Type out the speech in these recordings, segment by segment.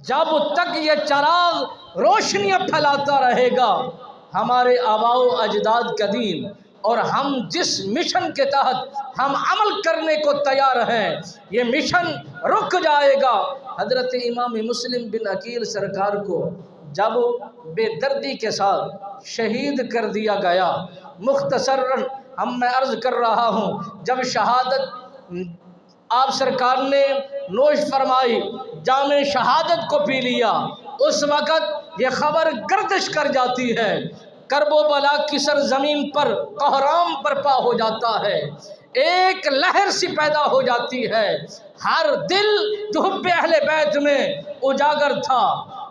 جب تک یہ چراغ روشنیاں پھیلاتا رہے گا، ہمارے آباء و اجداد کا دین اور ہم جس مشن کے تحت ہم عمل کرنے کو تیار ہیں، یہ مشن رک جائے گا۔ حضرت امام مسلم بن عقیل سرکار کو جب بے دردی کے ساتھ شہید کر دیا گیا، مختصراً میں عرض کر رہا ہوں، جب شہادت آپ سرکار نے نوش فرمائی، جام شہادت کو پی لیا، اس وقت یہ خبر گردش کر جاتی ہے، کرب و بلا کی سرزمین پر کوہرام برپا ہو جاتا ہے، ایک لہر سی پیدا ہو جاتی ہے، ہر دل جو حب اہل بیت میں اجاگر تھا،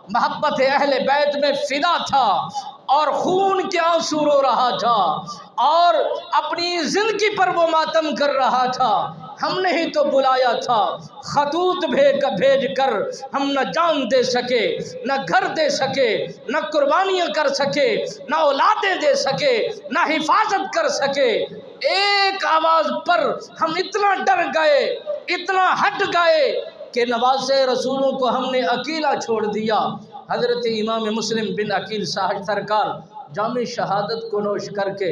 محبت اہل بیت میں فدا تھا اور خون کے آنسو رو رہا تھا اور اپنی زندگی پر وہ ماتم کر رہا تھا، ہم نے ہی تو بلایا تھا، خطوط بھیج کر ہم نہ جان دے سکے، نہ گھر دے سکے، نہ قربانیاں کر سکے، نہ اولادیں دے سکے، نہ حفاظت کر سکے، ایک آواز پر ہم اتنا ڈر گئے، اتنا ہٹ گئے کہ نواز رسولوں کو ہم نے اکیلا چھوڑ دیا۔ حضرت امام مسلم بن عقیل صاحب سرکار جام شہادت کو نوش کر کے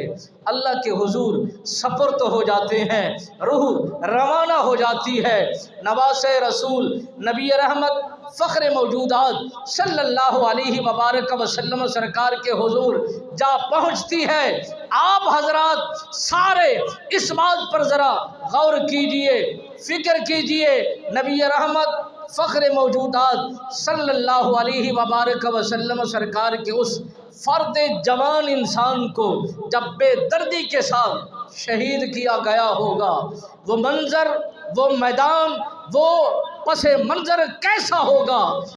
اللہ کے حضور سپرد ہو جاتے ہیں، روح روانہ ہو جاتی ہے، نواز رسول نبی رحمت فخر موجودات صلی اللہ علیہ وبارک وسلم سرکار کے حضور جا پہنچتی ہے۔ آپ حضرات سارے اس بات پر ذرا غور کیجئے، فکر کیجئے، نبی رحمت فخر موجودات صلی اللہ علیہ وبارک وسلم سرکار کے اس فرد جوان انسان کو جب بے دردی کے ساتھ شہید کیا گیا ہوگا، وہ منظر، وہ میدان، وہ پس منظر کیسا ہوگا؟